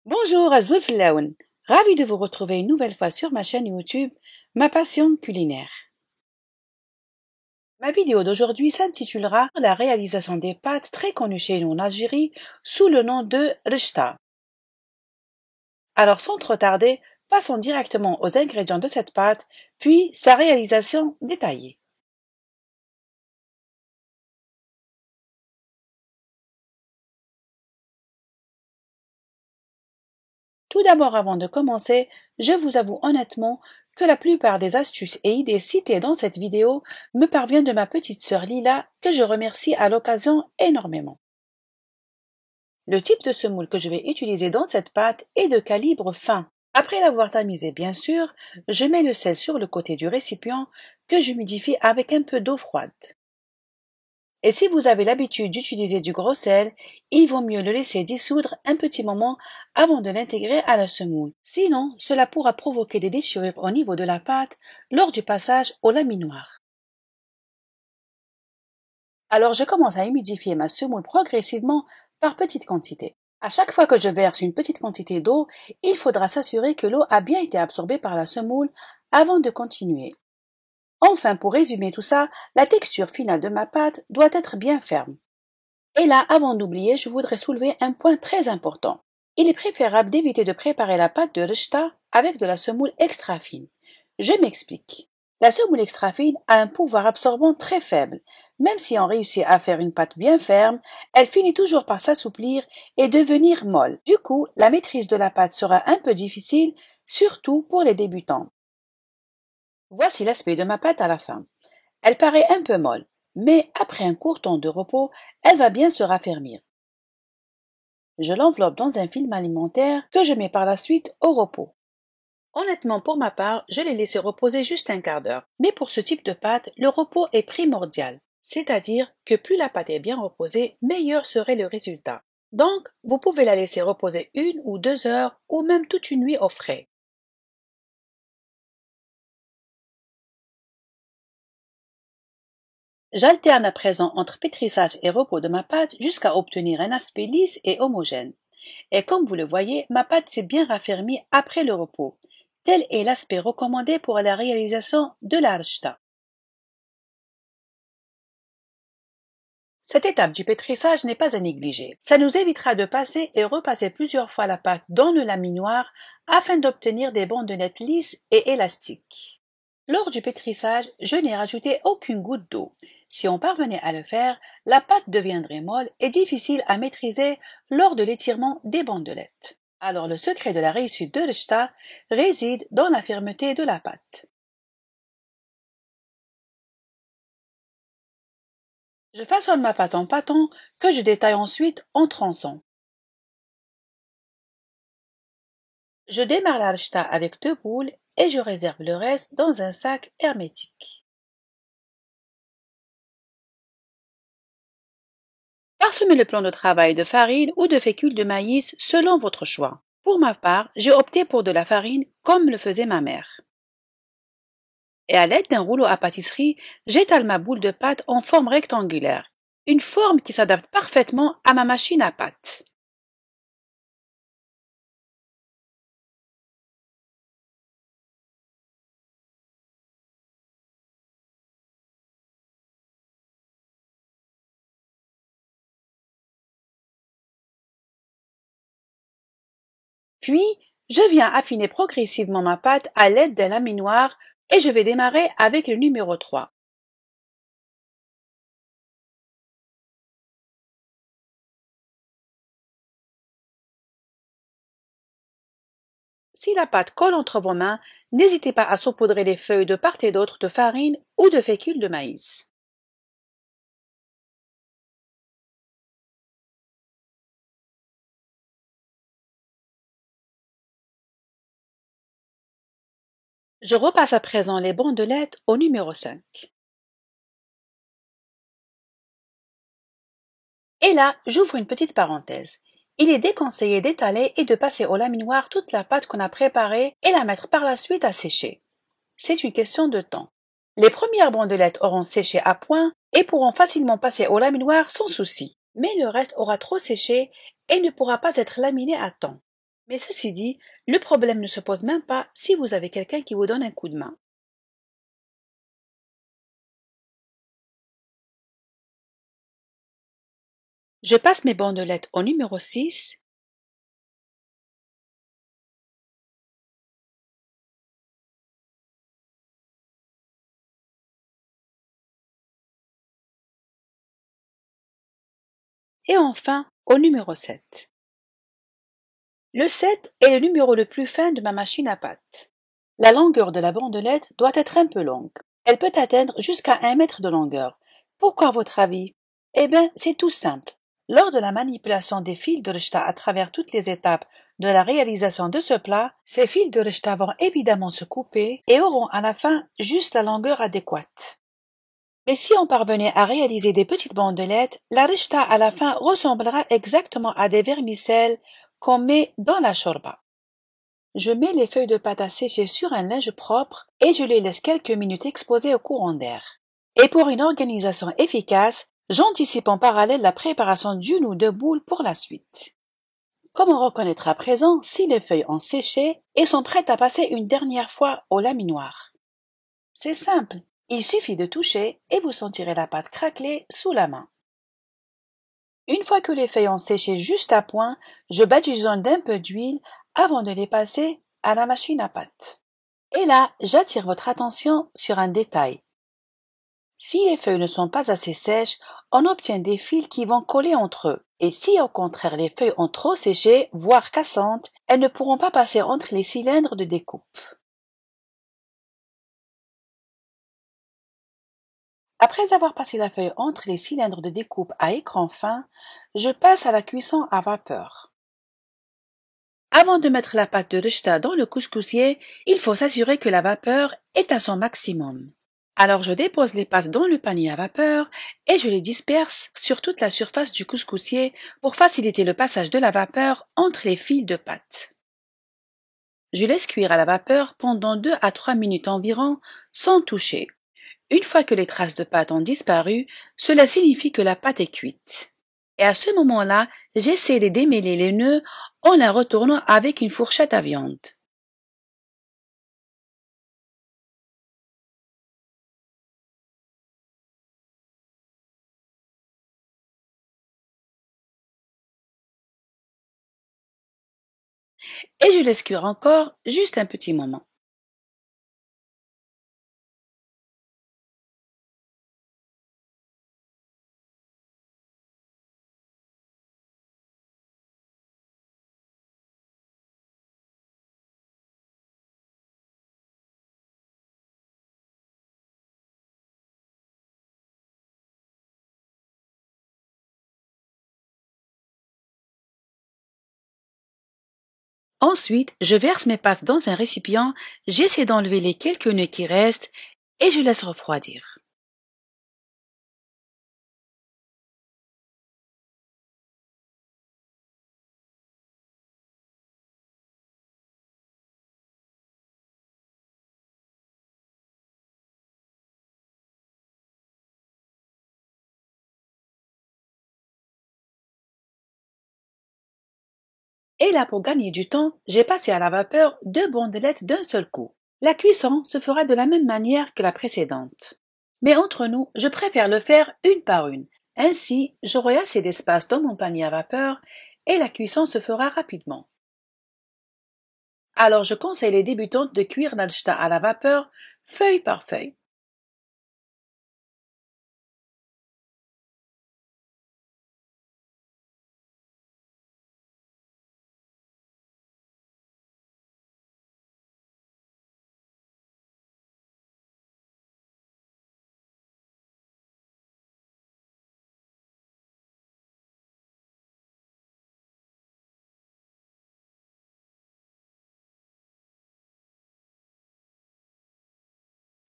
Bonjour à Zulflaoun, ravi de vous retrouver une nouvelle fois sur ma chaîne YouTube, ma passion culinaire. Ma vidéo d'aujourd'hui s'intitulera La réalisation des pâtes très connues chez nous en Algérie sous le nom de rechta. Alors sans trop tarder, passons directement aux ingrédients de cette pâte, puis sa réalisation détaillée. Tout d'abord, avant de commencer, je vous avoue honnêtement que la plupart des astuces et idées citées dans cette vidéo me parviennent de ma petite sœur Lila, que je remercie à l'occasion énormément. Le type de semoule que je vais utiliser dans cette pâte est de calibre fin. Après l'avoir tamisé bien sûr, je mets le sel sur le côté du récipient que j'humidifie avec un peu d'eau froide. Et si vous avez l'habitude d'utiliser du gros sel, il vaut mieux le laisser dissoudre un petit moment avant de l'intégrer à la semoule. Sinon, cela pourra provoquer des déchirures au niveau de la pâte lors du passage au laminoir. Alors je commence à humidifier ma semoule progressivement par petites quantités. À chaque fois que je verse une petite quantité d'eau, il faudra s'assurer que l'eau a bien été absorbée par la semoule avant de continuer. Enfin, pour résumer tout ça, la texture finale de ma pâte doit être bien ferme. Et là, avant d'oublier, je voudrais soulever un point très important. Il est préférable d'éviter de préparer la pâte de rechta avec de la semoule extra fine. Je m'explique. La semoule extra fine a un pouvoir absorbant très faible. Même si on réussit à faire une pâte bien ferme, elle finit toujours par s'assouplir et devenir molle. Du coup, la maîtrise de la pâte sera un peu difficile, surtout pour les débutants. Voici l'aspect de ma pâte à la fin. Elle paraît un peu molle, mais après un court temps de repos, elle va bien se raffermir. Je l'enveloppe dans un film alimentaire que je mets par la suite au repos. Honnêtement, pour ma part, je l'ai laissé reposer juste un quart d'heure. Mais pour ce type de pâte, le repos est primordial. C'est-à-dire que plus la pâte est bien reposée, meilleur serait le résultat. Donc, vous pouvez la laisser reposer 1 ou 2 heures ou même toute une nuit au frais. J'alterne à présent entre pétrissage et repos de ma pâte jusqu'à obtenir un aspect lisse et homogène. Et comme vous le voyez, ma pâte s'est bien raffermie après le repos. Tel est l'aspect recommandé pour la réalisation de la rechta. Cette étape du pétrissage n'est pas à négliger. Ça nous évitera de passer et repasser plusieurs fois la pâte dans le laminoir afin d'obtenir des bandelettes lisses et élastiques. Lors du pétrissage, je n'ai rajouté aucune goutte d'eau. Si on parvenait à le faire, la pâte deviendrait molle et difficile à maîtriser lors de l'étirement des bandelettes. Alors le secret de la réussite de rechta réside dans la fermeté de la pâte. Je façonne ma pâte en pâton que je détaille ensuite en tronçons. Je démarre la rechta avec 2 boules et je réserve le reste dans un sac hermétique. Parsemez le plan de travail de farine ou de fécule de maïs selon votre choix. Pour ma part, j'ai opté pour de la farine comme le faisait ma mère. Et à l'aide d'un rouleau à pâtisserie, j'étale ma boule de pâte en forme rectangulaire, une forme qui s'adapte parfaitement à ma machine à pâte. Puis, je viens affiner progressivement ma pâte à l'aide d'un laminoir et je vais démarrer avec le numéro 3. Si la pâte colle entre vos mains, n'hésitez pas à saupoudrer les feuilles de part et d'autre de farine ou de fécule de maïs. Je repasse à présent les bandelettes au numéro 5. Et là, j'ouvre une petite parenthèse. Il est déconseillé d'étaler et de passer au laminoir toute la pâte qu'on a préparée et la mettre par la suite à sécher. C'est une question de temps. Les premières bandelettes auront séché à point et pourront facilement passer au laminoir sans souci. Mais le reste aura trop séché et ne pourra pas être laminé à temps. Mais ceci dit, le problème ne se pose même pas si vous avez quelqu'un qui vous donne un coup de main. Je passe mes bandelettes au numéro 6 et enfin au numéro 7. Le 7 est le numéro le plus fin de ma machine à pâte. La longueur de la bandelette doit être un peu longue. Elle peut atteindre jusqu'à 1 mètre de longueur. Pourquoi à votre avis? Eh bien, c'est tout simple. Lors de la manipulation des fils de rechta à travers toutes les étapes de la réalisation de ce plat, ces fils de rechta vont évidemment se couper et auront à la fin juste la longueur adéquate. Mais si on parvenait à réaliser des petites bandelettes, la rechta à la fin ressemblera exactement à des vermicelles qu'on met dans la shorba. Je mets les feuilles de pâte à sécher sur un linge propre et je les laisse quelques minutes exposées au courant d'air. Et pour une organisation efficace, j'anticipe en parallèle la préparation d'une ou deux boules pour la suite. Comment reconnaître à présent si les feuilles ont séché et sont prêtes à passer une dernière fois au laminoir? C'est simple, il suffit de toucher et vous sentirez la pâte craqueler sous la main. Une fois que les feuilles ont séché juste à point, je badigeonne d'un peu d'huile avant de les passer à la machine à pâte. Et là, j'attire votre attention sur un détail. Si les feuilles ne sont pas assez sèches, on obtient des fils qui vont coller entre eux. Et si au contraire les feuilles ont trop séché, voire cassantes, elles ne pourront pas passer entre les cylindres de découpe. Après avoir passé la feuille entre les cylindres de découpe à écran fin, je passe à la cuisson à vapeur. Avant de mettre la pâte de rechta dans le couscoussier, il faut s'assurer que la vapeur est à son maximum. Alors je dépose les pâtes dans le panier à vapeur et je les disperse sur toute la surface du couscoussier pour faciliter le passage de la vapeur entre les fils de pâte. Je laisse cuire à la vapeur pendant 2 à 3 minutes environ sans toucher. Une fois que les traces de pâte ont disparu, cela signifie que la pâte est cuite. Et à ce moment-là, j'essaie de démêler les nœuds en la retournant avec une fourchette à viande. Et je laisse cuire encore juste un petit moment. Ensuite, je verse mes pâtes dans un récipient, j'essaie d'enlever les quelques nœuds qui restent et je laisse refroidir. Et là, pour gagner du temps, j'ai passé à la vapeur 2 bandelettes d'un seul coup. La cuisson se fera de la même manière que la précédente. Mais entre nous, je préfère le faire une par une. Ainsi, j'aurai assez d'espace dans mon panier à vapeur et la cuisson se fera rapidement. Alors je conseille les débutantes de cuire l'alchta à la vapeur, feuille par feuille.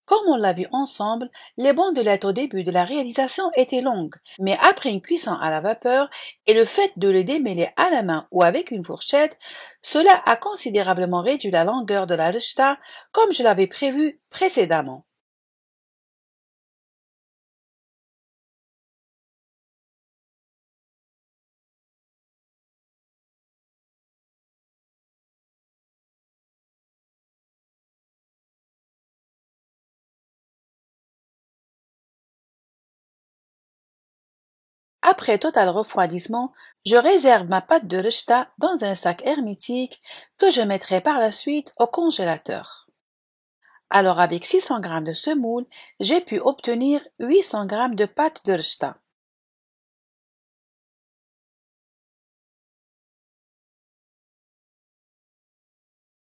Comme on l'a vu ensemble, les bandelettes au début de la réalisation étaient longues, mais après une cuisson à la vapeur et le fait de les démêler à la main ou avec une fourchette, cela a considérablement réduit la longueur de la rechta comme je l'avais prévu précédemment. Après total refroidissement, je réserve ma pâte de rechta dans un sac hermétique que je mettrai par la suite au congélateur. Alors avec 600 g de semoule, j'ai pu obtenir 800 g de pâte de rechta.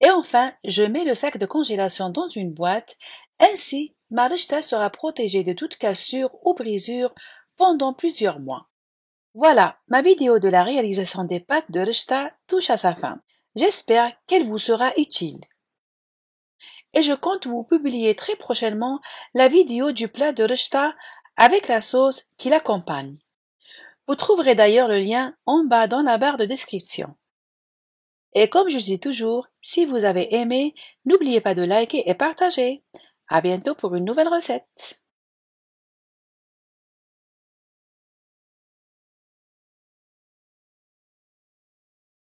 Et enfin, je mets le sac de congélation dans une boîte, ainsi ma rechta sera protégée de toute cassure ou brisure pendant plusieurs mois. Voilà, ma vidéo de la réalisation des pâtes de rechta touche à sa fin. J'espère qu'elle vous sera utile. Et je compte vous publier très prochainement la vidéo du plat de rechta avec la sauce qui l'accompagne. Vous trouverez d'ailleurs le lien en bas dans la barre de description. Et comme je dis toujours, si vous avez aimé, n'oubliez pas de liker et partager. À bientôt pour une nouvelle recette.